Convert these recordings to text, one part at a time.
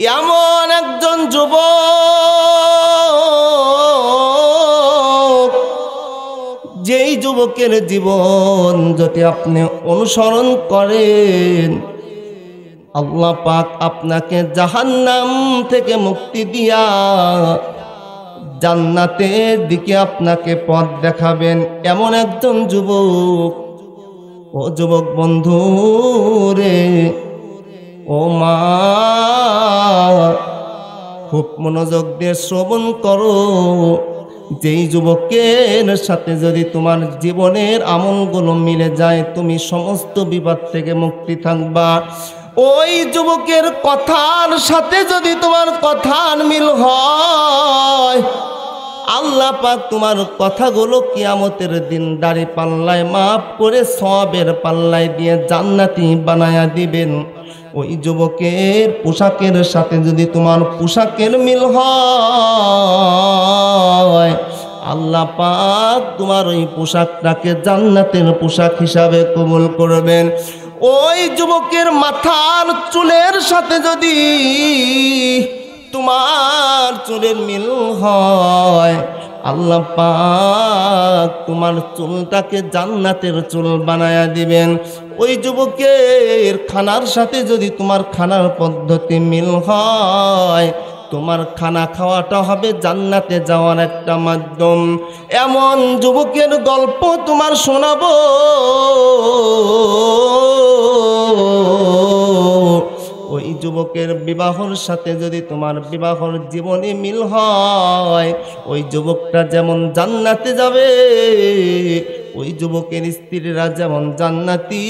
এমন একজন যুবক, যেই যুবকের জীবন যদি আপনি অনুসরণ করেন, আল্লাহ পাক আপনাকে জাহান্নাম থেকে মুক্তি দিয়া জান্নাতের দিকে আপনাকে পথ দেখাবেন। এমন একজন যুবক। ও যুবক বন্ধু রে, ও মা, খুব মনোযোগ দিয়ে শ্রবণ করো। যেই যুবকের সাথে যদি তোমার জীবনের আমলগুলো মিলে যায়, তুমি সমস্ত বিপদ থেকে মুক্তি থাকবা। ওই যুবকের কথার সাথে যদি তোমার কথার মিল হয়, আল্লাহ পাক তোমার কথাগুলো কিয়ামতের দিন দাড়ি পাল্লায় মাফ করে সওয়াবের পাল্লায় দিয়ে জান্নাতি বানায়া দিবেন। ওই যুবকের পোশাকের সাথে যদি তোমার পোশাকের মিল হয়, আল্লাহ পাক তোমার ওই পোশাকটাকে জান্নাতের পোশাক হিসাবে কবুল করবেন। ওই যুবকের মাথার চুলের সাথে যদি তোমার চুলের মিল হয়, আল্লাহ পাক তোমার চুলটাকে জান্নাতের চুল বানায়া দিবেন। ওই যুবকের খানার সাথে যদি তোমার খানার পদ্ধতি মিল হয়, তোমার খানা খাওয়াটা হবে জান্নাতে যাওয়ার একটা মাধ্যম। এমন যুবকের গল্প তোমার শোনাবো। ওই যুবকের বিবাহর সাথে যদি তোমার বিবাহর জীবনে মিল হয়, ওই যুবকটা যেমন জান্নাতে যাবে, ওই যুবকের স্ত্রীরা যেমন জান্নাতি,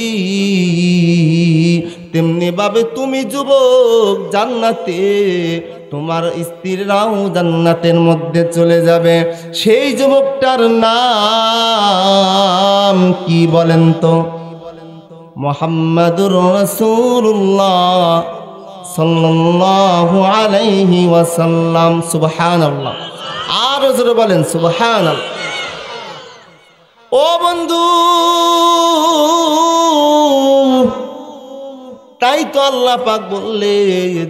তেমনি ভাবে তুমি যুবক জান্নাতে, তোমার স্ত্রীরাও জান্নাতের মধ্যে চলে যাবে। সেই যুবকটার নাম কি বলেন তো? মুহাম্মাদুর রাসূলুল্লাহ সাল্লাল্লাহু আলাইহি ওয়াসাল্লাম। সুবহানাল্লাহ। আর জোরে বলেন সুবহানাল্লাহ। ও বন্ধু, তাই তো আল্লাহ পাক বললেন,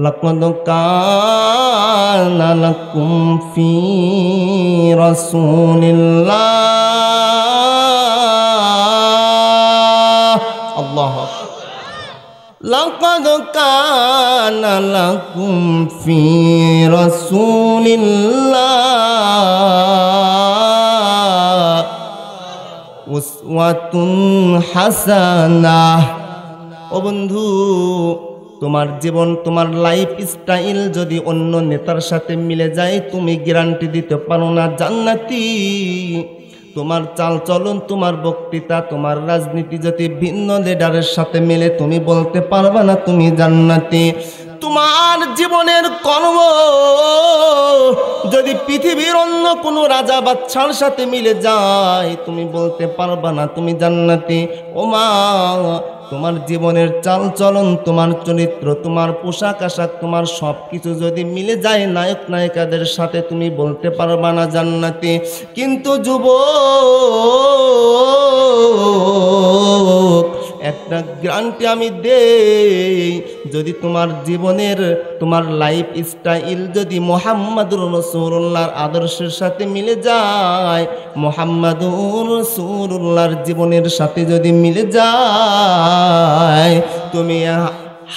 লাকাদ কানা লাকুম ফি রাসূলিল্লাহ, আল্লাহু আকবার, লাকাদ কানা লাকুম ফি রাসূলিল্লাহ উসওয়াতুন হাসানাহ। ও বন্ধু, তোমার জীবন, তোমার লাইফ স্টাইল যদি অন্য নেতার সাথে মিলে যায়, তুমি গ্যারান্টি দিতে পারো না জান্নাতি। তোমার চাল চলন, তোমার বক্তৃতা, তোমার রাজনীতি যদি ভিন্ন লিডারের সাথে মিলে, তুমি বলতে পারবা না তুমি জান্নাতি। তোমার জীবনের কর্ম যদি পৃথিবীর অন্য কোনো রাজা বাদশার সাথে মিলে যায়, তুমি বলতে পারবা না তুমি জান্নাতি। ও মা, তোমার জীবনের চাল চলন, তোমার চরিত্র, তোমার পোশাক আশাক, তোমার সব কিছু যদি মিলে যায় নায়ক নায়িকাদের সাথে, তুমি বলতে পারবা না জান্নাতি। কিন্তু যুবক, একটা গ্যারান্টি আমি দেই, যদি তোমার জীবনের, তোমার লাইফ স্টাইল যদি মুহাম্মাদুর রাসূলুল্লাহর আদর্শের সাথে মিলে যায়, মুহাম্মাদুর রাসূলুল্লাহর জীবনের সাথে যদি মিলে যায়, তুমি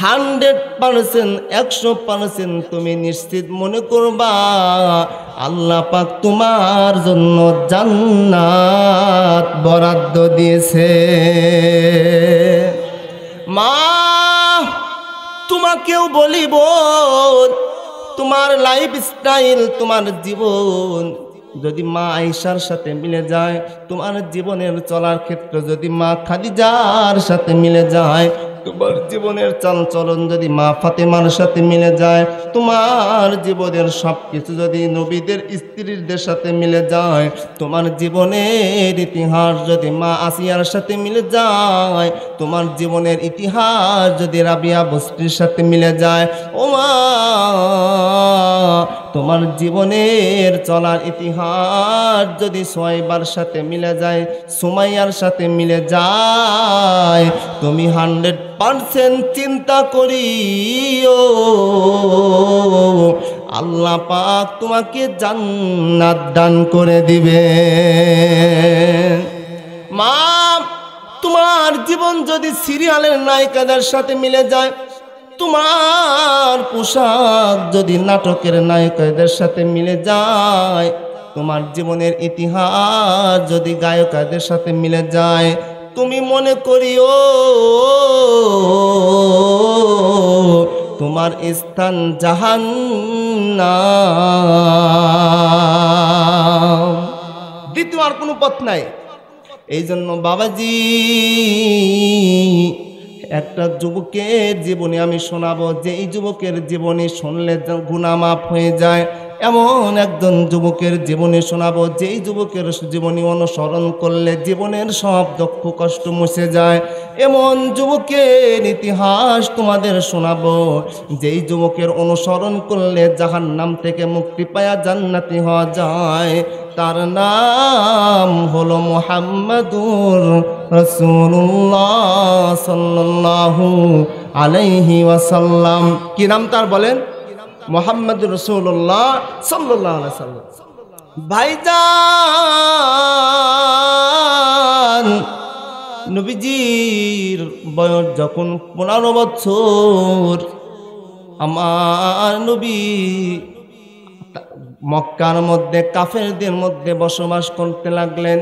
100%, 100% তুমি নিশ্চিত মনে করবা আল্লাহ পাক তোমার জন্য জান্নাত বরাদ্দ দিয়েছে। মা, তোমাকেও বলিব, তোমার লাইফ স্টাইল, তোমার জীবন যদি মা আয়েশার সাথে মিলে যায়, তোমার জীবনের চলার ক্ষেত্র যদি মা খাদিজার সাথে মিলে যায়, তোমার জীবনের চালচলন যদি মা ফাতেমার সাথে মিলে যায়, তোমার জীবনের সব কিছু যদি নবীদের স্ত্রীদের সাথে মিলে যায়, তোমার জীবনের ইতিহাস যদি মা আসিয়ার সাথে মিলে যায়, তোমার জীবনের ইতিহাস যদি রাবিয়া বস্তির সাথে মিলে যায়, ও মা, তোমার জীবনের চলার ইতিহাস যদি সোয়াইবার সাথে মিলে যায়, সুমাইয়ার সাথে মিলে যায়, তুমি 100% চিন্তা করিও আল্লাহ পাক তোমাকে জান্নাত দান করে দিবে। মা, তোমার জীবন যদি সিরিয়ালের নায়িকাদের সাথে মিলে যায়, তোমার পোশাক যদি নাটকের নায়িকাদের সাথে মিলে যায়, তোমার জীবনের ইতিহাস যদি গায়কদের সাথে মিলে যায়, তুমি মনে করিও তোমার স্থান জাহান্নাম। দ্বিতীয় আর কোনো পথ নাই। এই জন্য বাবাজি, একটা যুবকের জীবনে আমি শোনাবো, যে এই যুবকের জীবনে শুনলে গুনাহ মাফ হয়ে যায়, এমন একজন যুবকের জীবনে শোনাবো, যেই যুবকের জীবনী অনুসরণ করলে জীবনের সব দুঃখ কষ্ট মুছে যায়। এমন যুবকের ইতিহাস তোমাদের শোনাবো, যেই যুবকের অনুসরণ করলে জাহান্নাম থেকে মুক্তি পায়া জান্নাতি হওয়া যায়। তার নাম হলো মুহাম্মাদুর রাসূলুল্লাহ সাল্লাল্লাহু আলাইহি ওয়াসাল্লাম। কি নাম তার বলেন? মুহাম্মাদুর রাসূলুল্লাহ সাল্লাল্লাহু আলাইহি ওয়াসাল্লাম। ভাইজান, নবীজির বয়স যখন 15 বছর, আমার নবী মক্কার মধ্যে কাফেরদের মধ্যে বসবাস করতে লাগলেন।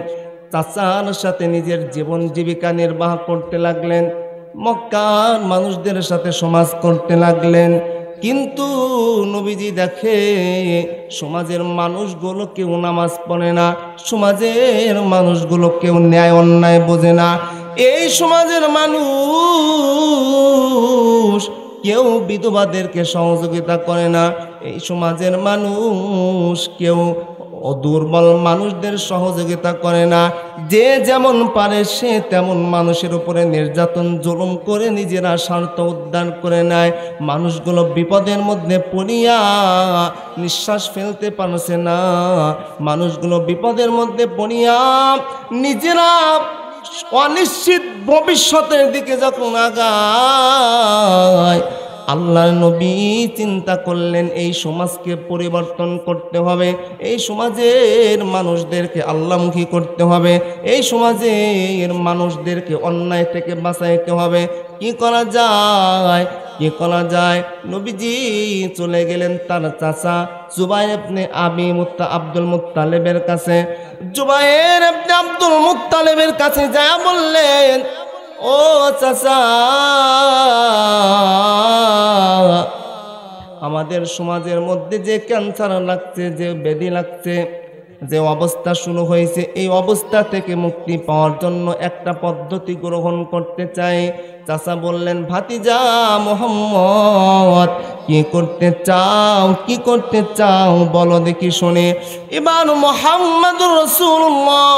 চাচার সাথে নিজের জীবন জীবিকা নির্বাহ করতে লাগলেন, মক্কার মানুষদের সাথে সমাজ করতে লাগলেন। কিন্তু নবীজি দেখে সমাজের মানুষগুলো কেউ নামাজ পড়ে না, সমাজের মানুষগুলো কেউ ন্যায় অন্যায় বোঝে না, এই সমাজের মানুষ কেউ বিধবাদেরকে সহযোগিতা করে না, এই সমাজের মানুষ কেউ দুর্বল মানুষদের সহযোগিতা করে না। যে যেমন পারে সে তেমন মানুষের উপরে নির্যাতন জুলুম করে নিজেরা স্বার্থ উদ্ধার করে নেয়। মানুষগুলো বিপদের মধ্যে পড়িয়া নিঃশ্বাস ফেলতে পারছে না, মানুষগুলো বিপদের মধ্যে পড়িয়া নিজেরা অনিশ্চিত ভবিষ্যতের দিকে যখন আগায়, আল্লাহর নবী চিন্তা করলেন এই সমাজকে পরিবর্তন করতে হবে, এই সমাজের মানুষদেরকে আল্লাহমুখী করতে হবে, এই সমাজের মানুষদেরকে অন্যায় থেকে বাঁচাইতে হবে। কি করা যায়, কি করা যায়? নবীজি চলে গেলেন তার চাচা জুবাইর ইবনে আব্দুল মুত্তালিবের কাছে। জুবাইর ইবনে আব্দুল মুত্তালিবের কাছে যায় বললেন, ও চাচা, আমাদের সমাজের মধ্যে যে ক্যান্সার লাগছে, যে ব্যাধি লাগছে, যে অবস্থা শুরু হয়েছে, এই অবস্থা থেকে মুক্তি পাওয়ার জন্য একটা পদ্ধতি গ্রহণ করতে চাই। চাচা বললেন, ভাতিজা মুহাম্মদ, কি করতে চাও, কি করতে চাও বলো দেখি শুনে। এবার মুহাম্মাদুর রাসূলুল্লাহ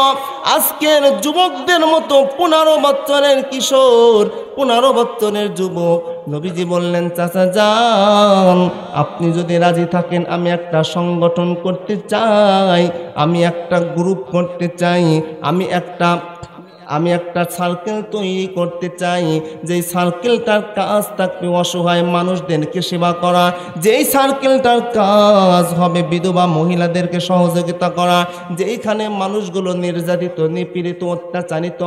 আজকের যুবকদের মতো 15 বছরের কিশোর, 15 বছরের যুবক, নবীজি বললেন, চাচা যান, আপনি যদি রাজি থাকেন আমি একটা সংগঠন করতে চাই, আমি একটা গ্রুপ করতে চাই, আমি একটা সার্কেল তৈরি করতে চাই, যেই সার্কেলটার কাজ থাকবে অসহায় মানুষদেরকে সেবা করা, যেই সার্কেলটার কাজ হবে বিধবা মহিলাদেরকে সহযোগিতা করা, যেইখানে মানুষগুলো নির্যাতিত, নিপীড়িত, অত্যাচারিত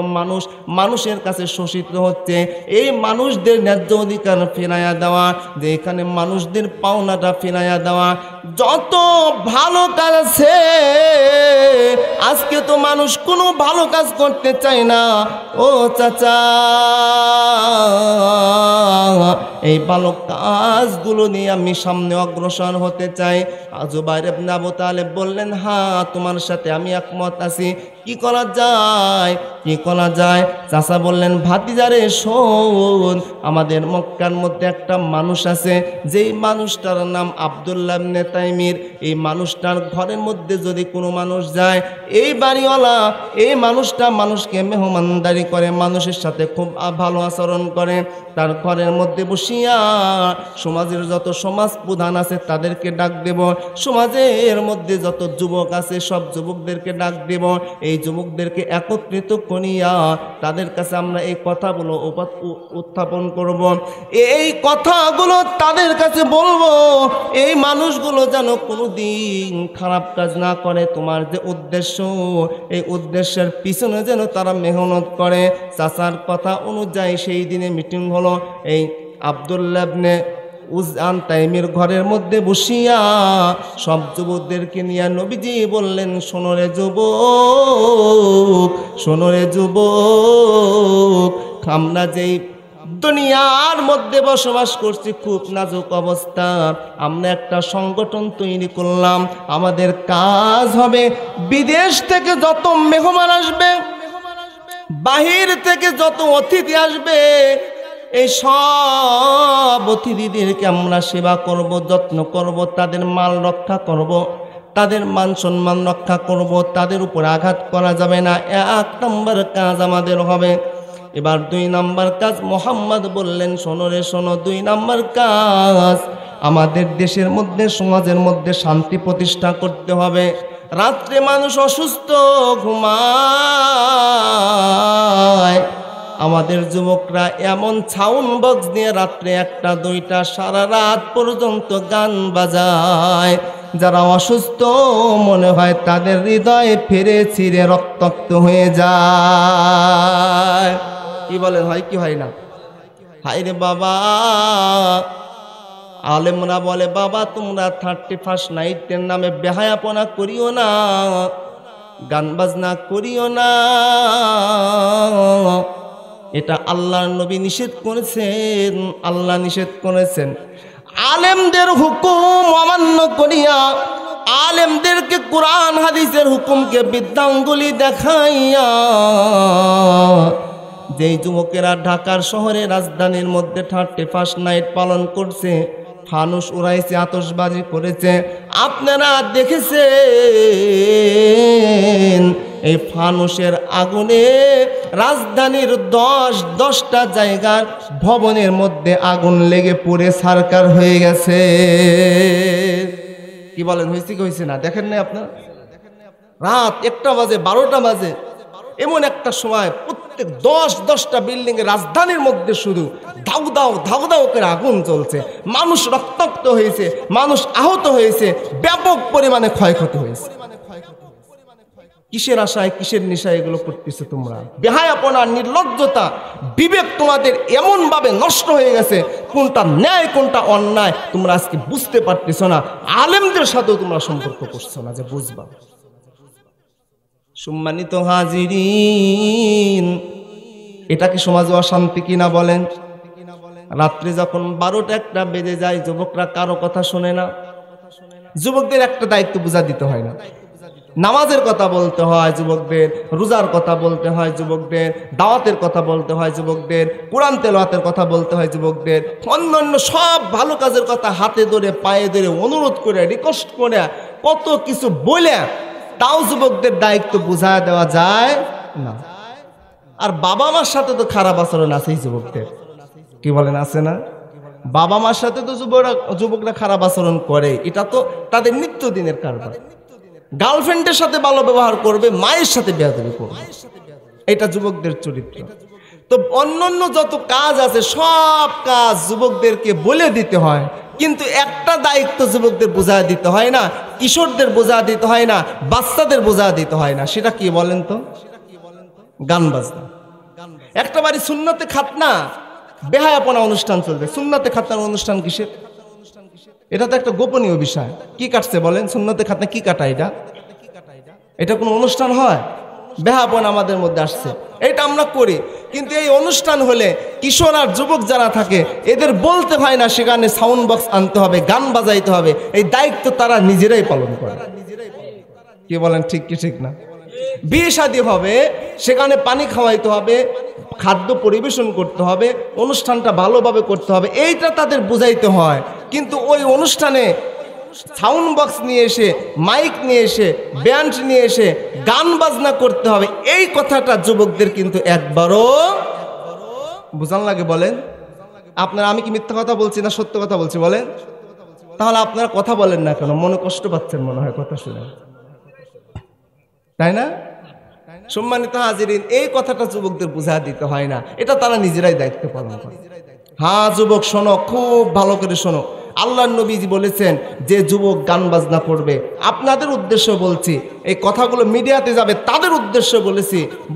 মানুষের কাছে শোষিত হচ্ছে, এই মানুষদের ন্যায্য অধিকার ফিরাইয়া দেওয়া, যেখানে মানুষদের পাওনাটা ফিরাইয়া দেওয়া। যত ভালো কাজ আছে, আজকে তো মানুষ কোনো ভালো কাজ করতে চায় না। ও চাচা, এই ভালো কাজগুলো নিয়ে আমি সামনে অগ্রসর হতে চাই। জুবাইর ইবনে আবু তালেব বললেন, হ্যাঁ, তোমার সাথে আমি একমত আছি। কি করা যায়, কি করা যায়? চাচা বললেন, ভাতিজারে শোন, আমাদের মক্কার মধ্যে একটা মানুষ আছে, যেই মানুষটার নাম আব্দুল্লাহ ইবনে তাইমির। এই মানুষটার ঘরের মধ্যে যদি কোনো মানুষ যায়, এই বাড়িওয়ালা এই মানুষটা মানুষকে মেহমানদারি করে, মানুষের সাথে খুব ভালো আচরণ করে। তার ঘরের মধ্যে বসিয়া সমাজের যত সমাজ প্রধান আছে তাদেরকে ডাক দেব, সমাজের মধ্যে যত যুবক আছে সব যুবকদেরকে ডাক দেব। এই এই যুবকদেরকে একত্রিত করিয়া তাদের কাছে আমরা এই কথাগুলো উত্থাপন করব, এই কথাগুলো তাদের কাছে বলবো। এই মানুষগুলো যেন কোনোদিন খারাপ কাজ না করে। তোমার যে উদ্দেশ্য, এই উদ্দেশ্যের পিছনে যেন তারা মেহনত করে। চাচার কথা অনুযায়ী সেই দিনে মিটিং হলো। এই আব্দুল্লাহ ইবনে উজআন তাইমির ঘরের মধ্যে বসিয়া সব যুবকদেরকে নিয়ে নবীজি বললেন, শোনো রে যুবক, শোনো রে যুবক, আমরা যেই দুনিয়ার মধ্যে বসবাস করছি খুব নাজুক অবস্থা। আমরা একটা সংগঠন তৈরি করলাম। আমাদের কাজ হবে বিদেশ থেকে যত মেহমান আসবে, বাহির থেকে যত অতিথি আসবে, এই সব অতিথিদেরকে আমরা সেবা করব, যত্ন করব, তাদের মাল রক্ষা করব, তাদের মান সম্মান রক্ষা করব, তাদের উপর আঘাত করা যাবে না। 1 নম্বর কাজ আমাদের হবে। এবার 2 নম্বর কাজ মোহাম্মদ বললেন, শোনো রে শোনো, 2 নম্বর কাজ আমাদের দেশের মধ্যে, সমাজের মধ্যে শান্তি প্রতিষ্ঠা করতে হবে। রাত্রে মানুষ অসুস্থ ঘুমায়, আমাদের যুবকরা এমন সাউন্ড বক্স নিয়ে রাত্রে 1টা 2টা সারা রাত পর্যন্ত গান বাজায়। যারা অসুস্থ মনে হয় তাদের হৃদয়ে ফিরে ছিঁড়ে রক্তাক্ত হয়ে যায়। কি বলেন, হয় কি হয় না? হায় রে বাবা, আলেমরা বলে, বাবা তোমরা 31st নাইটের নামে বেহায়াপনা করিও না, গান বাজনা করিও না। এটা আল্লাহর নবী নিষেধ করেছেন, আল্লাহ নিষেধ করেছেন। আলেমদের হুকুম অমান্য করিয়া, আলেমদেরকে কোরআন হাদিসের হুকুমকে বৃদ্ধাঙ্গুলি দেখাইয়া যেই যুবকেরা ঢাকার শহরে রাজধানীর মধ্যে 31st নাইট পালন করছে, ফানুস উড়াইছে, আতশবাজি করেছে, আপনারা দেখেছেন। এই ফানুসের আগুনে রাজধানীর 10টা জায়গার ভবনের মধ্যে আগুন লেগে পুড়ে ছারখার হয়ে গেছে। কি বলেন, হয়েছে কি হয়েছে না? দেখেন না আপনার? রাত 1টা বাজে, 12টা বাজে, এমন একটা সময় প্রত্যেক 10টা বিল্ডিং এর রাজধানীর মধ্যে শুধু ধাউ দাও ধাউ দাও করে আগুন চলছে। মানুষ রক্তাক্ত হয়েছে, মানুষ আহত হয়েছে, ব্যাপক পরিমাণে ক্ষয়ক্ষতি হয়েছে। কিসের আশায়, কিসের নেশায় এগুলো করতেছে তোমরা? বেহায়াপনা, নির্লজ্জতা, বিবেক তোমাদের এমন ভাবে নষ্ট হয়ে গেছে, কোনটা ন্যায় কোনটা অন্যায় তোমরা আজকে বুঝতে পারতেছ না। আলেমদের সাথেও তোমরা সম্পর্ক করছো না যে বুঝবা। সম্মানিত হাজিরিন, এটা কি সমাজে অশান্তি কিনা বলেন? রাত্রে যখন 12টা 1টা বেজে যায়, যুবকরা কারো কথা শোনে না। যুবকদের একটা দায়িত্ব বুঝা দিতে হয় না? নামাজের কথা বলতে হয় যুবকদের, রোজার কথা বলতে হয় যুবকদের, দাওয়াতের কথা বলতে হয় যুবকদের, কোরআন তেলাওয়াতের কথা বলতে হয় যুবকদের, অন্যান্য সব ভালো কাজের কথা হাতে ধরে পায়ে ধরে অনুরোধ করে রিকোয়েস্ট করে কত কিছু বলে তাও যুবকদের দায়িত্ব বুঝা দেওয়া যায় না। আর বাবা মার সাথে তো খারাপ আচরণ আছে এই যুবকদের। কি বলেন, আছে না? বাবা মার সাথে তো যুবকরা খারাপ আচরণ করে, এটা তো তাদের নিত্যদিনের কারবার। গার্লফ্রেন্ডের সাথে ভালো ব্যবহার করবে, মায়ের সাথে বেয়াদবি করবে, এটা যুবকদের চরিত্র। তো অন্যান্য যত কাজ আছে সব কাজ যুবকদেরকে বলে দিতে হয়, কিন্তু একটা দায়িত্ব যুবকদের বোঝা দিতে হয় না, কিশোরদের বোঝা দিতে হয় না, বাচ্চাদের বোঝা দিতে হয় না। সেটা কি বলেন তো? গান বাজনা। একটা বাড়ি সুন্নতে খাতনা, বেহায়াপনা অনুষ্ঠান চলবে। সুন্নতে খাতনার অনুষ্ঠান কিসের? এটা তো একটা গোপনীয় বিষয়। কি কাটছে বলেন? সুন্নতে খাতনা কি কাটা? এটা কোনো অনুষ্ঠান হয়? বেহায়াপনা আমাদের মধ্যে আসছে, এটা আমরা করি। কিন্তু এই অনুষ্ঠান হলে কিশোর আর যুবক যারা থাকে এদের বলতে হয় না সেখানে সাউন্ড বক্স আনতে হবে, গান বাজাইতে হবে। এই দায়িত্ব তারা নিজেরাই পালন করে। কি বলেন, ঠিক কি ঠিক না? বিয়ে শাদী হবে, সেখানে পানি খাওয়াইতে হবে, খাদ্য পরিবেশন করতে হবে, অনুষ্ঠানটা ভালোভাবে করতে হবে, এইটা তাদের বুঝাইতে হয়। কিন্তু ওই অনুষ্ঠানে সাউন্ড বক্স নিয়ে এসে, মাইক নিয়ে এসে, ব্যান্ড নিয়ে এসে গান বাজনা করতে হবে, এই কথাটা যুবকদের কিন্তু একবারও বুঝান লাগে। বলেন আপনারা, আমি কি মিথ্যা কথা বলছি না সত্য কথা বলছি বলেন? তাহলে আপনারা কথা বলেন না কেন? মনে কষ্ট পাচ্ছেন মনে হয় কথা শুনে, তাই না? সম্মানিত হাজিরিন, এই কথাটা যুবকদের বুঝা দিতে হয় না, এটা তারা নিজেরাই দায়িত্ব পালন করে। হ্যাঁ যুবক শোনো, খুব ভালো করে শোনো। আল্লাহর নবীজি বলেছেন যে যুবক গান বাজনা করবে, আপনাদের উদ্দেশ্য বলছি, এই কথাগুলো মিডিয়াতে যাবে তাদের উদ্দেশ্য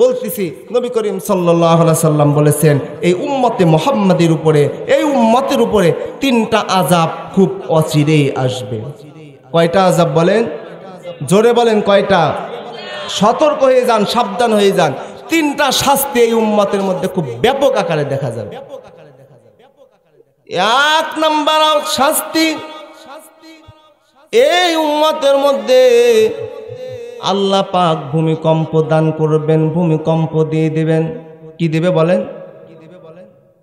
বলতেছি। নবী করিম সাল্লাল্লাহু আলাইহি সাল্লাম বলেছেন এই উম্মতে মুহাম্মাদের উপরে, এই উম্মতের উপরে 3টা আযাব খুব অচিরেই আসবে। কয়টা আযাব বলেন? জোরে বলেন কয়টা? সতর্ক হয়ে যান, সাবধান হয়ে যান। 3টা শাস্তি এই উম্মতের মধ্যে খুব ব্যাপক আকারে দেখা যাবে। 1 নাম্বার শাস্তি, এই উম্মতের মধ্যে আল্লাহ পাক ভূমিকম্প দান করবেন, ভূমিকম্প দিয়ে দেবেন। কি দেবে বলেন?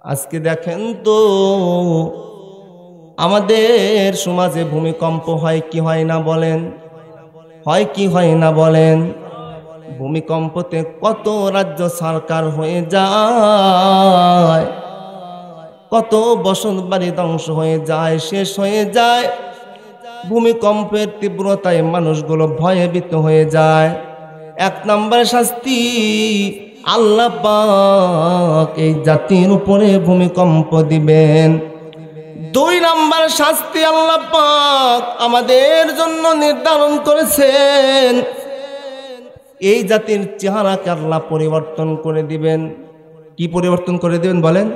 আজকে দেখেন তো আমাদের সমাজে ভূমিকম্প হয় কি হয় না বলেন? হয় কি হয় না বলেন? ভূমিকম্পতে কত রাজ্য সরকার হয়ে যায়, কত বসত বাড়ি ধ্বংস হয়ে যায়, শেষ হয়ে যায়। ভূমিকম্পের তীব্রতায় মানুষগুলো ভয়ভীত হয়ে যায়। 1 নাম্বার শাস্তি, আল্লাহ পাক এই জাতির উপরে ভূমিকম্প দিবেন। 2 নাম্বার শাস্তি আল্লাহ পাক আমাদের জন্য নির্ধারণ করেছেন, এই জাতির চেহারাকে আল্লাহ পরিবর্তন করে দিবেন। কি পরিবর্তন করে দিবেন বলেন?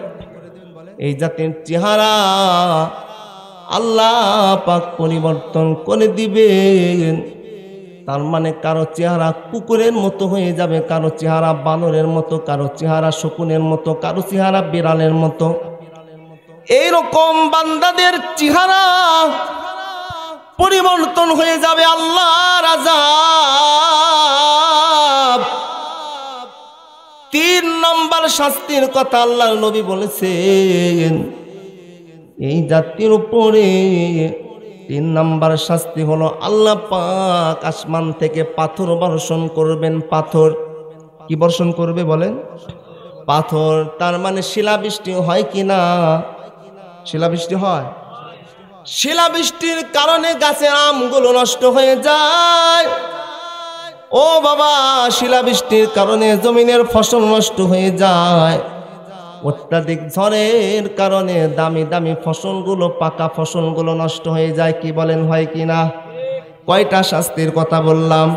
এই জাতির চেহারা আল্লাহ পাক পরিবর্তন করে দিবেন। তার মানে কারো চেহারা কুকুরের মতো হয়ে যাবে, কারো চেহারা বানরের মতো, কারো চেহারা শকুনের মতো, কারো চেহারা বিড়ালের মতো। এইরকম বান্দাদের চেহারা পরিবর্তন হয়ে যাবে আল্লাহর আযাব। 3 নম্বর শাস্তির কথা আল্লাহর নবী বলেছেন, এই জাতির উপরে 3 নম্বর শাস্তি হলো আল্লাহ পাক আসমান থেকে পাথর বর্ষণ করবেন। পাথর কি বর্ষণ করবে বলেন? পাথর। তার মানে শিলাবৃষ্টি হয় কি না? শিলাবৃষ্টি হয়। শিলাবৃষ্টির কারণে গাছের আমগুলো নষ্ট হয়ে যায়। ও বাবা, শিলাবৃষ্টির কারণে জমিনের ফসল নষ্ট হয়ে যায়। অত্যাধিক ঝড়ের কারণে দামি দামি ফসলগুলো, পাকা ফসলগুলো নষ্ট হয়ে যায়। কি বলেন, হয় কি না? কয়টা শাস্তির কথা বললাম?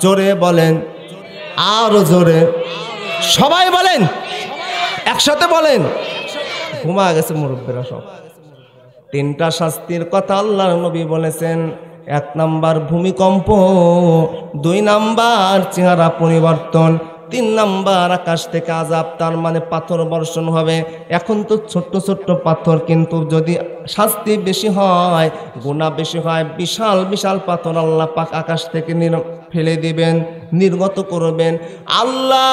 জোরে বলেন, আরো জোরে, সবাই বলেন, একসাথে বলেন। ঘুমা গেছে মুরব্বীরা সব। 3টা শাস্তির কথা আল্লাহর নবী বলেছেন। 1 নাম্বার ভূমিকম্প, 2 নাম্বার চেহারা পরিবর্তন, 3 নাম্বার আকাশ থেকে আযাব, তার মানে পাথর বর্ষণ হবে। এখন তো ছোট্ট ছোট্ট পাথর, কিন্তু যদি শাস্তি বেশি হয়, গুনাহ বেশি হয়, বিশাল বিশাল পাথর আল্লাহ পাক আকাশ থেকে ফেলে দিবেন, নির্গত করবেন। আল্লাহর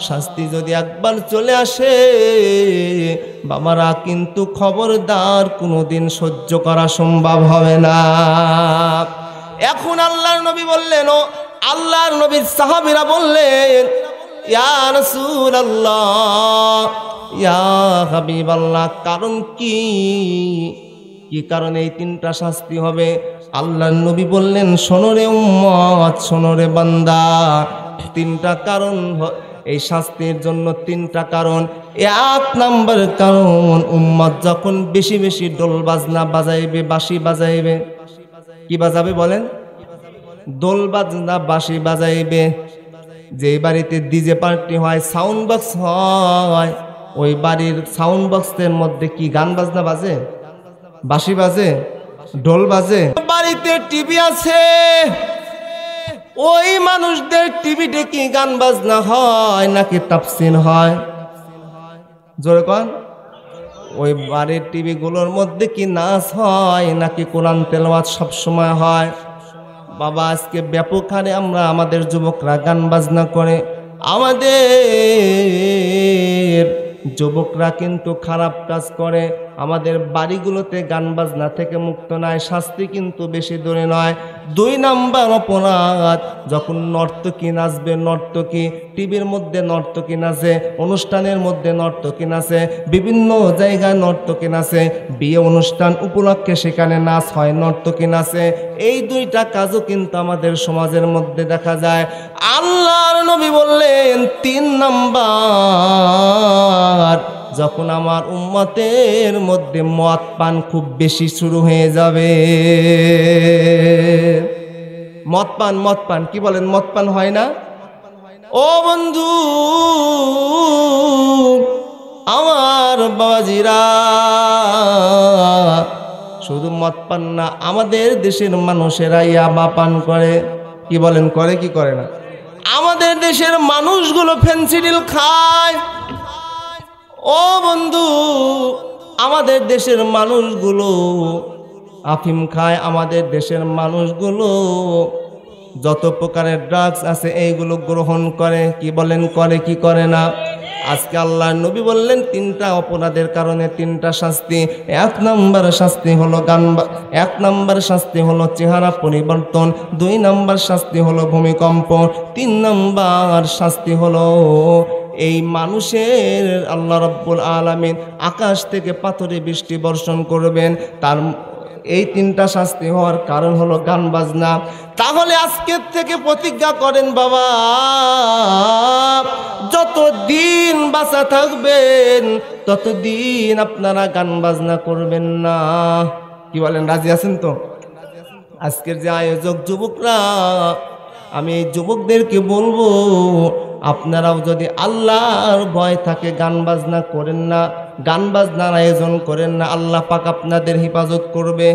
শাস্তি যদি একবার চলে আসে বাবারা, কিন্তু খবরদার কোনোদিন সহ্য করা সম্ভব হবে না। এখন আল্লাহর নবী বললেন, ও আল্লাহর নবীর সাহাবীরা বললেন, ইয়া রাসূলুল্লাহ, ইয়া হাবিবাল্লাহ, কারণ কি? কি কারণে এই 3টা শাস্তি হবে? আল্লাহর নবী বললেন, শোনো রে উম্মত, শোনো রে বান্দা, 3টা কারণ এই শাস্তির জন্য। 3টা কারণ। 1 নাম্বার কারণ, উম্মত যখন বেশি বেশি ডোল বাজনা বাজাইবে, বাঁশি বাজাইবে। কি বাজাবে বলেন? দোল বাজনা বাঁশি বাজাইবে। যে বাড়িতে ডিজে পার্টি হয়, সাউন্ড বক্স হয়, ওই বাড়ির সাউন্ড বক্সের মধ্যে কি গান বাজনা বাজে? বাঁশি বাজে, ঢোল বাজে। বাড়িতে টিভি আছে, ওই মানুষদের টিভিতে কি গান বাজনা হয় নাকি তাফসীর হয়? জোরে কোন? ওই বাড়ির টিভি গুলোর মধ্যে কি নাচ হয় নাকি কোরআন তেলাওয়াত সব সময় হয়? বাবা, আজকে ব্যাপক হারে আমরা আমাদের যুবকরা গান বাজনা করে। আমাদের যুবকরা কিন্তু খারাপ কাজ করে। আমাদের বাড়িগুলোতে গান বাজনা থেকে মুক্ত নয়, শাস্তি কিন্তু বেশি দূরে নয়। 2 নাম্বার অপরাধ, যখন নর্তকী নাচবে, নর্তকী টিভির মধ্যে নর্তকী নাচে, অনুষ্ঠানের মধ্যে নর্তকী নাচে, বিভিন্ন জায়গায় নর্তকী নাচে, বিয়ে অনুষ্ঠান উপলক্ষে সেখানে নাচ হয়, নর্তকী নাচে। এই 2টা কাজও কিন্তু আমাদের সমাজের মধ্যে দেখা যায়। আল্লাহর নবী বললেন 3 নাম্বার, যখন আমার উম্মতের মধ্যে মদ পান খুব বেশি শুরু হয়ে যাবে। মদ পান কি বলেন, মদ পান হয় না? ও বন্ধু আমার বাবাজিরা, শুধু মদ পান না, আমাদের দেশের মানুষেরা ইয়াবা পান করে। কি বলেন, করে কি করে না? আমাদের দেশের মানুষগুলো ফেনসিডিল খায়। ও বন্ধু, আমাদের দেশের মানুষগুলো আফিম খায়, আমাদের দেশের মানুষগুলো যত প্রকারের ড্রাগস আছে এইগুলো গ্রহণ করে। কি বলেন, করে কি করে না? আজকে আল্লাহ নবী বললেন 3টা অপরাধের কারণে 3টা শাস্তি। 1 নম্বর শাস্তি হলো এক নম্বর শাস্তি হলো চেহারা পরিবর্তন, 2 নম্বর শাস্তি হলো ভূমিকম্প, 3 নম্বর শাস্তি হলো এই মানুষের আল্লাহ রাব্বুল আলামিন আকাশ থেকে পাথরে বৃষ্টি বর্ষণ করবেন। তার এই 3টা শাস্তি হওয়ার কারণ হলো গান বাজনা। তাহলে আজকের থেকে প্রতিজ্ঞা করেন বাবা, যতদিন বাঁচা থাকবেন ততদিন আপনারা গান বাজনা করবেন না। কি বলেন, রাজি আছেন তো? আজকের যে আয়োজক যুবকরা, আমি এই যুবকদেরকে বলবো, আপনারাও যদি আল্লাহর ভয় থাকে গান বাজনা করেন না, গান বাজনার আয়োজন করেন না, আল্লাহ পাক আপনাদের হেফাজত করবে।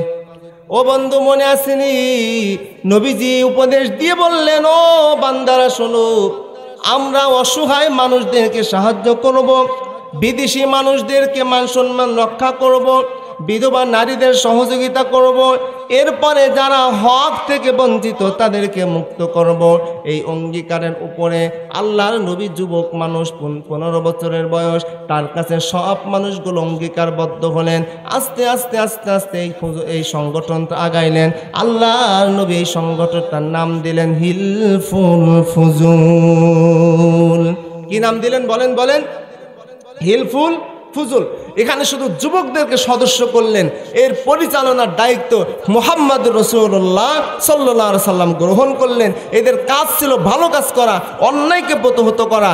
ও বন্ধু, মনে আসেনি নবীজি উপদেশ দিয়ে বললেন, ও বান্দারা শোনো, আমরা অসহায় মানুষদেরকে সাহায্য করব, বিদেশি মানুষদেরকে মান সম্মান রক্ষা করব, বিধবা নারীদের সহযোগিতা করব, এরপরে যারা হক থেকে বঞ্চিত তাদেরকে মুক্ত করব। এই অঙ্গীকারের উপরে আল্লাহর নবী যুবক মানুষ, 15 বছরের বয়স, তার কাছে সব মানুষগুলো অঙ্গীকারবদ্ধ হলেন। আস্তে আস্তে আস্তে আস্তে এই সংগঠনটা আগাইলেন। আল্লাহর নবী এই সংগঠনটার নাম দিলেন হিলফুল ফুজুল। কি নাম দিলেন বলেন বলেন? হিলফুল ফুজুল। এখানে শুধু যুবকদেরকে সদস্য করলেন, এর পরিচালনার দায়িত্ব মুহাম্মদুর রাসূলুল্লাহ সাল্লাল্লাহু আলাইহি সাল্লাম গ্রহণ করলেন। এদের কাজ ছিল ভালো কাজ করা, অন্যায়কে প্রতিহত করা,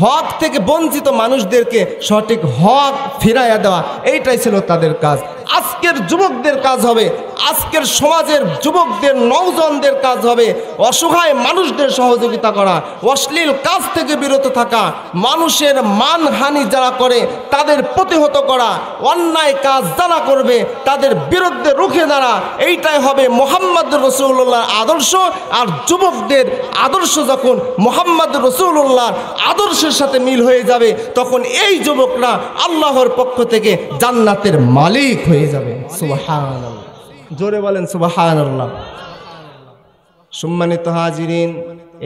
হক থেকে বঞ্চিত মানুষদেরকে সঠিক হক ফিরাইয়া দেওয়া, এইটাই ছিল তাদের কাজ। আজকের যুবকদের কাজ হবে, আজকের সমাজের যুবকদের, নওজওয়ানদের কাজ হবে অসহায় মানুষদের সহযোগিতা করা, অশ্লীল কাজ থেকে বিরত থাকা, মানুষের মানহানি যারা করে তাদের প্রতিহত করা, অন্যায় কাজ যারা করবে তাদের বিরুদ্ধে রুখে দাঁড়া। এইটাই হবে মুহাম্মদুর রাসূলুল্লাহর আদর্শ। আর যুবকদের আদর্শ যখন মুহাম্মদুর রাসূলুল্লাহর আদর্শের সাথে মিল হয়ে যাবে, তখন এই যুবকরা আল্লাহর পক্ষ থেকে জান্নাতের মালিক হয়ে যাবে। সুবহানাল্লাহ, জোরে বলেন সুবহানাল্লাহ। সম্মানিত হাজিরিন,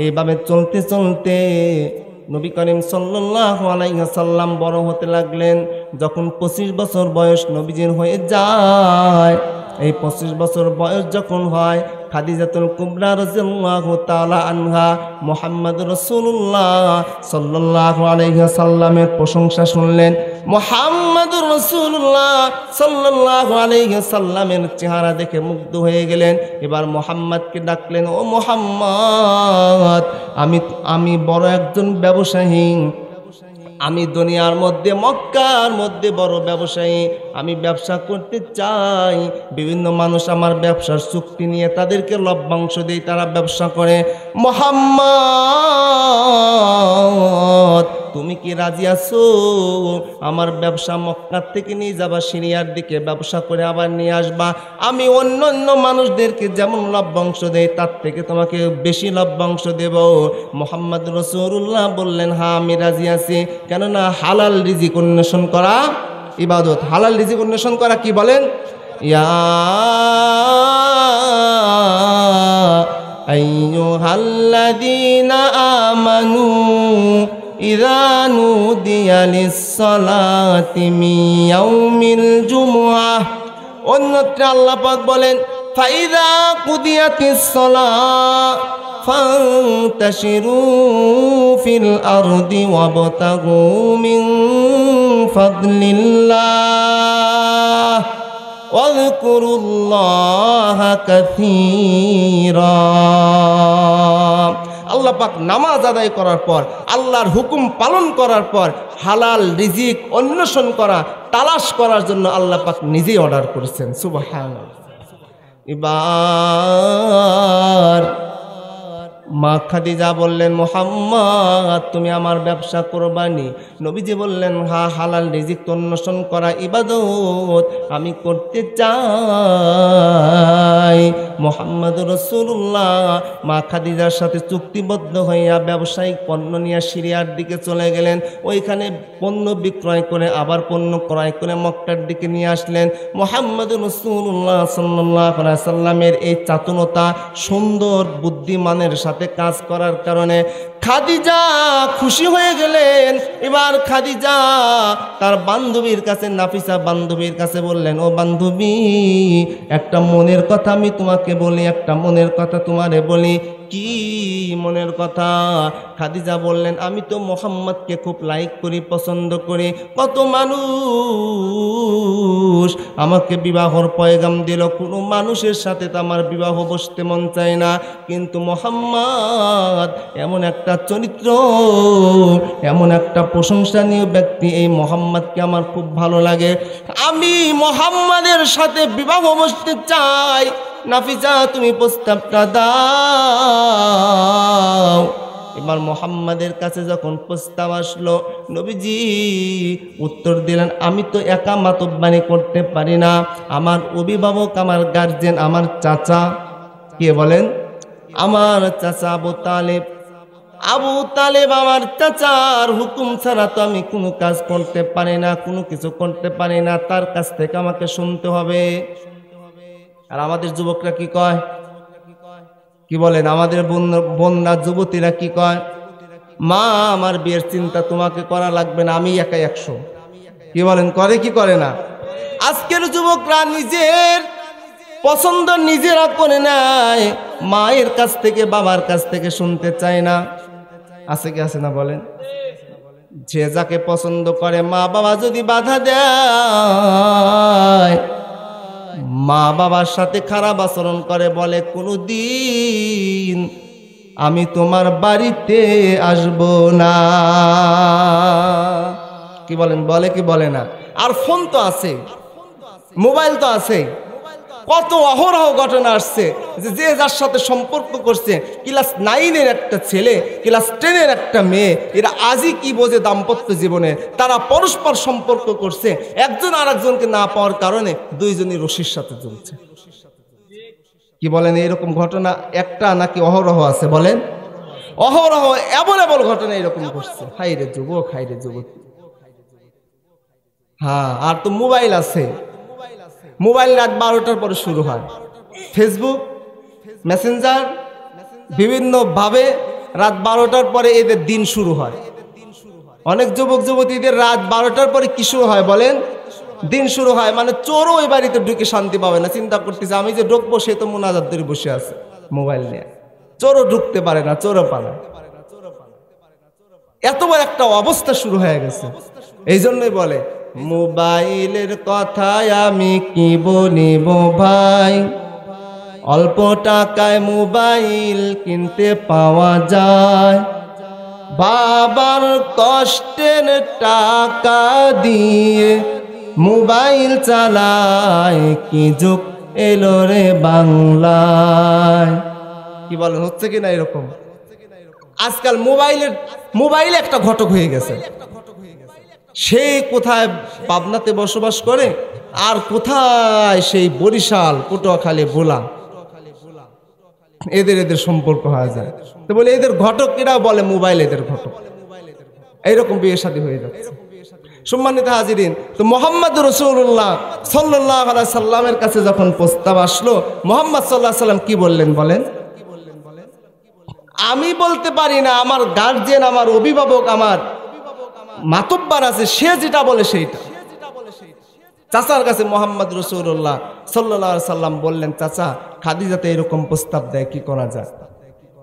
এইভাবে চলতে চলতে নবী করিম সাল্লাল্লাহু আলাইহি ওয়াসাল্লাম বড় হতে লাগলেন। যখন 25 বছর বয়স নবীজির হয়ে যায়, এই 25 বছর বয়স যখন হয়, খাদিজাতুল কুবরা রাদিয়াল্লাহু তাআলা আনহা মুহাম্মদুর রাসূলুল্লাহ সাল্লাল্লাহু আলাইহি ওয়াসাল্লামের প্রশংসা শুনলেন। মুহাম্মদুর রাসূলুল্লাহ সাল্লাল্লাহু আলাইহি ওয়াসাল্লামের চেহারা দেখে মুগ্ধ হয়ে গেলেন। এবার মুহাম্মদকে ডাকলেন, ও মুহাম্মদ, আমি বড় একজন ব্যবসায়ী, আমি দুনিয়ার মধ্যে, মক্কার মধ্যে বড় ব্যবসায়ী, আমি ব্যবসা করতে চাই। বিভিন্ন মানুষ আমার ব্যবসার চুক্তি নিয়ে তাদেরকে লভ্যাংশ দেয়, তারা ব্যবসা করে। মুহাম্মদ, তুমি কি রাজি আছো? আমার ব্যবসা মক্কার থেকে নিয়ে যাবা সিরিয়ার দিকে, ব্যবসা করে আবার নিয়ে আসবা। আমি অন্য মানুষদেরকে যেমন লভ্যাংশ দেই তার থেকে তোমাকে বেশি লভ্যাংশ দেব। মুহাম্মদ রাসূলুল্লাহ বললেন, হ্যাঁ আমি রাজি আছি। কেননা হালাল রিজিক অন্বেষণ করা ইবাদত। হালাল রিজিক অন্বেষণ করা কি বলেন? ইয়া আইয়ুহাল্লাযীনা আমানু ইযা নুদিয়া লিস-সালাতি মিন ইয়াউমিল জুমআহ। অন্যত্র আল্লাহ পাক বলেন, ফাইদা কুদিয়াতিস সালাহ ফান্তাশিরু ফিল আরদি ওয়াবতাগু মিন ফাদলিল্লাহ ওয়াযকুরুল্লাহা কাসীরা। আল্লাহ পাক নামাজ আদায় করার পর, আল্লাহর হুকুম পালন করার পর হালাল রিজিক অন্বেষণ করা, তালাশ করার জন্য আল্লাহ পাক নিজেই অর্ডার করেছেন। সুবহানাল্লাহ। এবার মা খাদিজা বললেন, মুহাম্মদ তুমি আমার ব্যবসা করবানি? নবীজি বললেন, হ্যাঁ, হালাল রিজিক অন্বেষণ করা ইবাদত আমি করতে চাই। মুহাম্মদ রাসূলুল্লাহ মা খাদিজার সাথে চুক্তিবদ্ধ হইয়া ব্যবসায়িক পণ্য নিয়ে সিরিয়ার দিকে চলে গেলেন। ওইখানে পণ্য বিক্রয় করে আবার পণ্য ক্রয় করে মক্কার দিকে নিয়ে আসলেন। মুহাম্মদ রাসূলুল্লাহ সাল্লাল্লাহু আলাইহি সাল্লামের এই চাতুরতা, সুন্দর বুদ্ধিমানের সাথে কাজ করার কারণে খাদিজা খুশি হয়ে গেলেন। এবার খাদিজা তার বান্ধবীর কাছে, নাফিসা বান্ধবীর কাছে বললেন, ও বান্ধবী, একটা মনের কথা আমি তোমাকে বলি, একটা মনের কথা তোমারে বলি। কি মনের কথা? খাদিজা বললেন, আমি তো মুহাম্মদকে খুব লাইক করি, পছন্দ করি। কত মানুষ আমাকে বিবাহর পয়গাম দিল, কোনো মানুষের সাথে তো আমার বিবাহ বসতে মন চায় না, কিন্তু মুহাম্মদ এমন একটা চরিত্র, এমন একটা প্রশংসনীয় ব্যক্তি, এই মুহাম্মদকে আমার খুব ভালো লাগে, আমি মুহাম্মদের সাথে বিবাহ বসতে চাই। নাফিসা তুমি প্রস্তাবটা দাও। এবার মুহাম্মাদের কাছে যখন প্রস্তাব আসলো, নবীজি উত্তর দিলেন, আমি তো একা মাতব্বানি করতে পারি না, আমার অভিভাবক, আমার গার্জেন, আমার চাচা, কে বলেন? আমার চাচা আবু তালেব। আবু তালেব আমার চাচার হুকুম ছাড়া তো আমি কোনো কাজ করতে পারি না, কোনো কিছু করতে পারি না, তার কাছ থেকে আমাকে শুনতে হবে। আর আমাদের যুবকরা কি কয়? কি বলেন? আমাদের বোনরা, যুবতীরা কি কয়? মা আমার বিয়ের চিন্তা তোমাকে করা লাগবে না, আমি একাই 100। কি বলেন? করে কি করে না? আজকের যুবকরা নিজের পছন্দ নিজেরা করে নেয়, মায়ের কাছ থেকে, বাবার কাছ থেকে শুনতে চায় না। আছে কি আছে না বলেন? যে যাকে পছন্দ করে, মা বাবা যদি বাধা দেয়, মা বাবার সাথে খারাপ আচরণ করে, বলে কোনোদিন আমি তোমার বাড়িতে আসব না। কি বলেন? বলে কি বলে না? আর ফোন তো আছে, মোবাইল তো আছে, কত অহরহ ঘটনা আসছে যে যার সাথে সম্পর্ক করছে, ক্লাস 9-এর একটা ছেলে, ক্লাস 10-এর একটা মেয়ে, এরা আজই কি বোঝে দাম্পত্য জীবনে, তারা পরস্পর সম্পর্ক করছে, একজন আর একজনকে না পাওয়ার কারণে দুইজনই রশির সাথে ঝুলছে। কি বলেন? এরকম ঘটনা একটা নাকি অহরহ আছে? বলেন অহরহ, এমন ঘটনা এরকম ঘটছে। হাই রে যুবক, হাই রে যুবক। হ্যাঁ, আর তো মোবাইল আছে, মোবাইল রাত 12টার পরে শুরু হয়, ফেসবুক, মেসেঞ্জার, বিভিন্ন ভাবে রাত 12টার পরে এদের দিন শুরু হয়। অনেক যুবক যুবতীদের রাত 12টার পরে কি শুরু হয় বলেন? দিন শুরু হয়। মানে চোরও ওই বাড়িতে ঢুকে শান্তি পাবে না, চিন্তা করতেছে আমি যে ঢুকবো, সে তো মুনাজাত ধরে বসে আছে মোবাইল নিয়ে, চোরও ঢুকতে পারে না, চোরও পালা। এত বড় একটা অবস্থা শুরু হয়ে গেছে। এই জন্যই বলে, মোবাইলের কথায় আমি কি বলিব ভাই, অল্প টাকায় মোবাইল কিনতে পাওয়া যায়, বাবার কষ্টের টাকা দিয়ে মোবাইল চালায়, কি যুগ এলো রে বাংলায়। কি বলেন? হচ্ছে কি না এরকম? আজকাল মোবাইল একটা ঘটক হয়ে গেছে। সে কোথায় পাবনাতে বসবাস করে, আর কোথায় সেই বরিশাল, পটুয়াখালী, ভোলা, এদের সম্পর্ক হয়ে যায়। তো বলে এদের ঘটক, এরা বলে মোবাইল এদের ঘটক। এইরকম বিয়ে শাদী হয়ে যাচ্ছে। সম্মানিত হাজিরিন, তো মুহাম্মদ রাসূলুল্লাহ সাল্লাল্লাহু আলাইহি সাল্লামের কাছে যখন প্রস্তাব আসলো, মুহাম্মদ সাল্লাল্লাহু আলাইহি সাল্লাম কি বললেন বলেন? আমি বলতে পারি না, আমার গার্জিয়ান, আমার অভিভাবক, আমার মাতব্বার আছে, সে যেটা বলে সেইটা। চাচার কাছে মোহাম্মদ রাসূলুল্লাহ সাল্লাল্লাহু আলাইহি সাল্লাম বললেন, চাচা খাদিজাতে এরকম প্রস্তাব দেয়, কি করা যায়?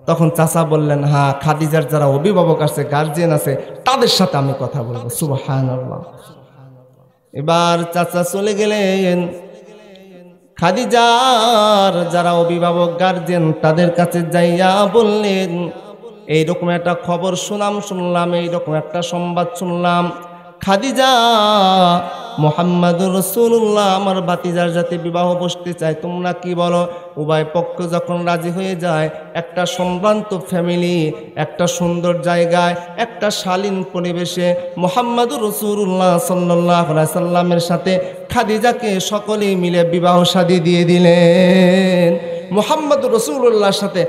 তখন চাচা বললেন, হ্যাঁ, খাদিজার যারা অভিভাবক আছে, গার্জিয়ান আছে, তাদের সাথে আমি কথা বলবো। সুবহানাল্লাহ। এবার চাচা চলে গেলেন, খাদিজার যারা অভিভাবক গার্জিয়ান তাদের কাছে যাইয়া বললেন, এইরকম একটা খবর শুনলাম, এইরকম একটা সংবাদ শুনলাম, খাদিজা মুহাম্মাদুর রাসূলুল্লাহ আমার ভাতিজার সাথে বিবাহ বসতে চায়, তোমরা কি বলো? উভয় পক্ষ যখন রাজি হয়ে যায়, একটা সম্ভ্রান্ত ফ্যামিলি, একটা সুন্দর জায়গায়, একটা শালীন পরিবেশে মুহাম্মাদুর রাসূলুল্লাহ সাল্লাল্লাহু আলাইহি সাল্লামের সাথে খাদিজাকে সকলেই মিলে বিবাহ শাদী দিয়ে দিলেন। মুহাম্মদুর রাসূলুল্লাহর সাথে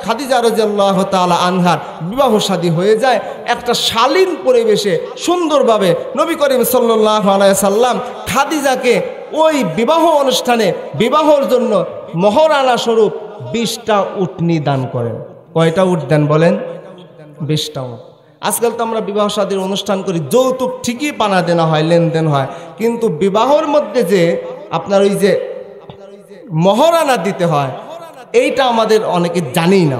খাদিজা রাদিয়াল্লাহু তাআলা আনহার বিবাহ শাদী হয়ে যায় একটা শালীন পরিবেশে, সুন্দরভাবে। নবী করিম সাল্লাল্লাহু আলাইহি সাল্লাম খাদিজাকে ওই বিবাহ অনুষ্ঠানে বিবাহর জন্য মহরানা স্বরূপ 20টা উটনি দান করেন। কয়টা উট দেন বলেন? 20টা উট। আজকাল তো আমরা বিবাহ শাদীর অনুষ্ঠান করি, যৌতুক ঠিকই পানা দেনা হয়, লেনদেন হয়, কিন্তু বিবাহর মধ্যে যে আপনার ওই যে মহরানা দিতে হয়, এইটা আমাদের অনেকে জানেই না।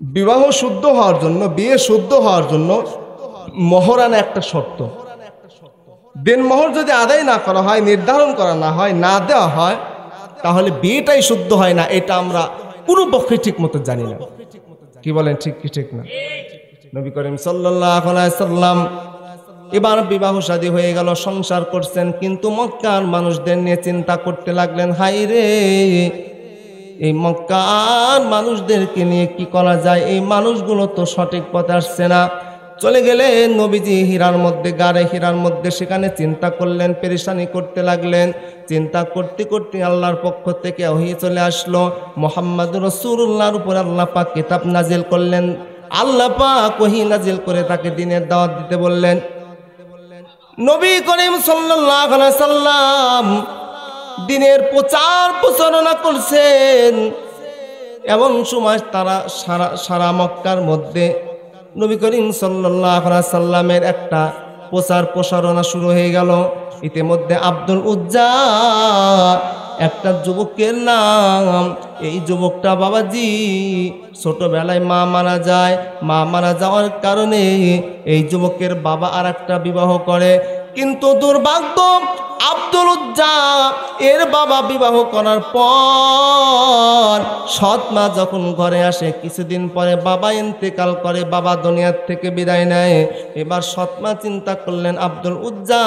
বিবাহ শুদ্ধ হওয়ার জন্য, বিয়ে শুদ্ধ হওয়ার জন্য মহরানা একটা শর্ত। দেনমোহর যদি আদায় না করা হয়, নির্ধারণ করা না হয়, না দেওয়া হয়, তাহলে বিয়েটাই শুদ্ধ হয় না। এটা আমরা কোনো পক্ষে ঠিক মতো জানি না। কি বলেন, ঠিক কি ঠিক না? নবী করিম সাল্লাল্লাহু আলাইহি সাল্লাম এবার বিবাহ শাদী হয়ে গেল, সংসার করছেন, কিন্তু মক্কার মানুষদের নিয়ে চিন্তা করতে লাগলেন, হাই রে, এই মক্কার মানুষদেরকে নিয়ে কি করা যায়? এই মানুষগুলো তো সঠিক পথে আসছে না। চলে গেলেন নবীজি হীরার মধ্যে, গাড়ে হীরার মধ্যে, সেখানে চিন্তা করলেন, পেরেশানি করতে লাগলেন। চিন্তা করতে করতে আল্লাহর পক্ষ থেকে ওহী চলে আসলো, মুহাম্মদুর রাসূলুল্লাহর উপর আল্লাহ পাক কিতাব নাজিল করলেন। আল্লাহ পাক ওহী নাজিল করে তাকে দ্বীনের দাওয়াত দিতে বললেন। নবী করিম সাল্লাল্লাহু আলাইহি সাল্লাম দ্বীনের প্রচার প্রচারণা করছেন। এমন সময় তারা সারা মক্কার মধ্যে নবী করিম সাল্লাল্লাহু আলাইহি সাল্লামের একটা প্রচার প্রসারণা শুরু হয়ে গেল। ইতিমধ্যে আব্দুল উজ্জা একটা যুবকের নাম, এই যুবকটা বাবাজি ছোটবেলায় মা মারা যায়। মা মারা যাওয়ার কারণে এই যুবকের বাবা আর একটা বিবাহ করে, কিন্তু দুর্ভাগ্য আব্দুল উজ্জা এর বাবা বিবাহ করার পর সৎ মা যখন ঘরে আসে, কিছুদিন পরে বাবা ইন্তেকাল করে, বাবা দুনিয়ার থেকে বিদায় নেয়। এবার সৎ মা চিন্তা করলেন, আব্দুল উজ্জা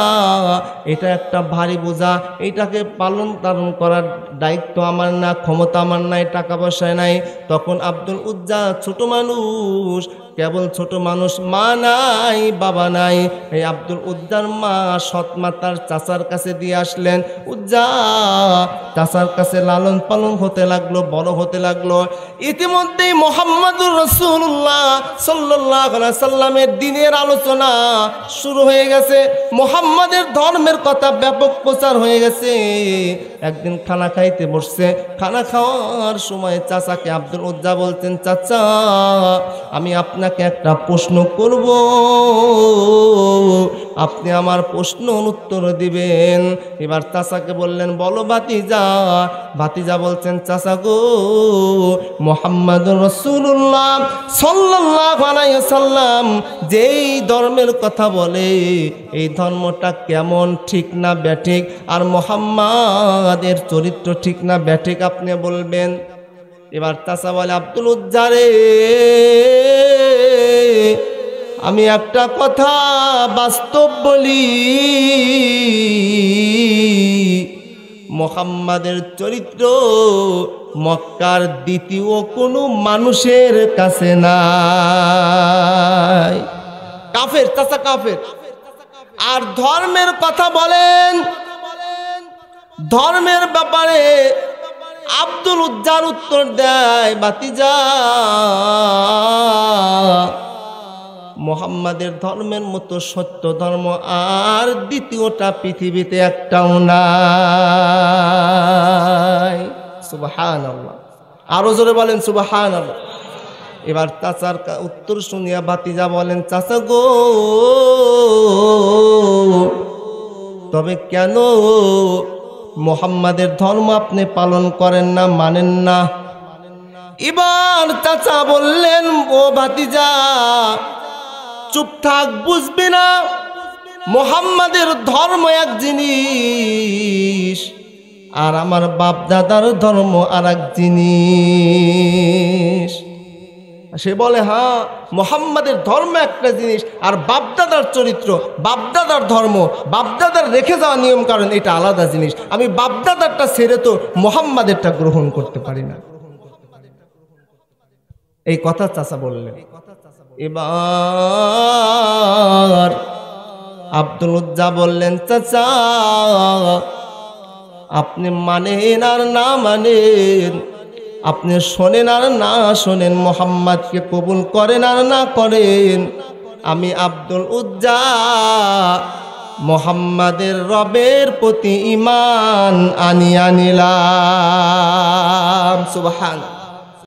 এটা একটা ভারী বোঝা, এটাকে পালন পালন করার দায়িত্ব আমার না, ক্ষমতা আমার নাই, টাকা পয়সা নাই। তখন আব্দুল উজ্জা ছোট মানুষ, কেবল ছোট মানুষ, মা নাই, বাবা নাই। এই আব্দুল উজ্জার মা সৎ মা তার চাচার কাছে দিয়ে আসলেন। উজ্জা চাচার কাছে লালন পালন হতে লাগলো, বড় হতে লাগলো। ইতিমধ্যেই মুহাম্মদুর রাসূলুল্লাহ সাল্লাল্লাহু আলাইহি সাল্লামের দ্বীনের আলোচনা শুরু হয়ে গেছে, মুহাম্মাদের ধর্মের কথা ব্যাপক প্রচার হয়ে গেছে। একদিন খানা খাইতে বসছে, খানা খাওয়ার সময় চাচাকে আব্দুল উজ্জা বলতেন, চাচা আমি আপনাকে একটা প্রশ্ন করব, আপনি আমার প্রশ্ন উত্তর দিবেন। এবার চাচাকে বললেন, বলো ভাতিজা। ভাতিজা বলছেন, চাচা গো, মুহাম্মাদুর রাসূলুল্লাহ সাল্লাল্লাহু আলাইহি সাল্লাম যেই ধর্মের কথা বলে, এই ধর্মটা কেমন, ঠিক না ব্যাঠিক? আর মুহাম্মাদের চরিত্র ঠিক না ব্যাঠিক, আপনি বলবেন। এবার চাচা বলে, আব্দুল উজ্জা রে, আমি একটা কথা বাস্তব বলি, মুহাম্মাদের চরিত্র মক্কার দ্বিতীয় কোনো মানুষের কাছে নাই। কাফের, চাচা কাফের। আর ধর্মের কথা বলেন, ধর্মের ব্যাপারে আব্দুল উজ্জার উত্তর দেয়, ভাতিজা মুহাম্মাদের ধর্মের মতো সত্য ধর্ম আর দ্বিতীয়টা পৃথিবীতে একটাও নাই। সুবহানাল্লাহ, আরো জোরে বলেন সুবহানাল্লাহ। এবার চাচার উত্তর শুনিয়া ভাতিজা বলেন, চাচা গো, তবে কেন মুহাম্মাদের ধর্ম আপনি পালন করেন না, মানেন না? এবার চাচা বললেন, ও ভাতিজা চুপ থাক, বুঝবি না? মুহাম্মাদের ধর্ম এক জিনিস, আর আমার বাপ দাদার ধর্ম আর এক জিনিস। সে বলে, হ্যাঁ মুহাম্মাদের ধর্ম একটা জিনিস, আর বাপদাদার চরিত্র, বাপদাদার ধর্ম, বাপদাদার রেখে যাওয়া নিয়ম কারণ এটা আলাদা জিনিস। আমি বাপদাদারটা ছেড়ে তো মুহাম্মাদেরটা গ্রহণ করতে পারি না। এই কথা চাচা বললেন। এবার আব্দুল উজ্জা বললেন, চাচা আপনি মানেন আর না মানেন, আপনি শোনেন আর না শোনেন, মুহাম্মাদকে কবুল করেন আর না করেন, আমি আব্দুল উজ্জা মুহাম্মাদের রবের প্রতি ঈমান আনিলাম। সুবহান।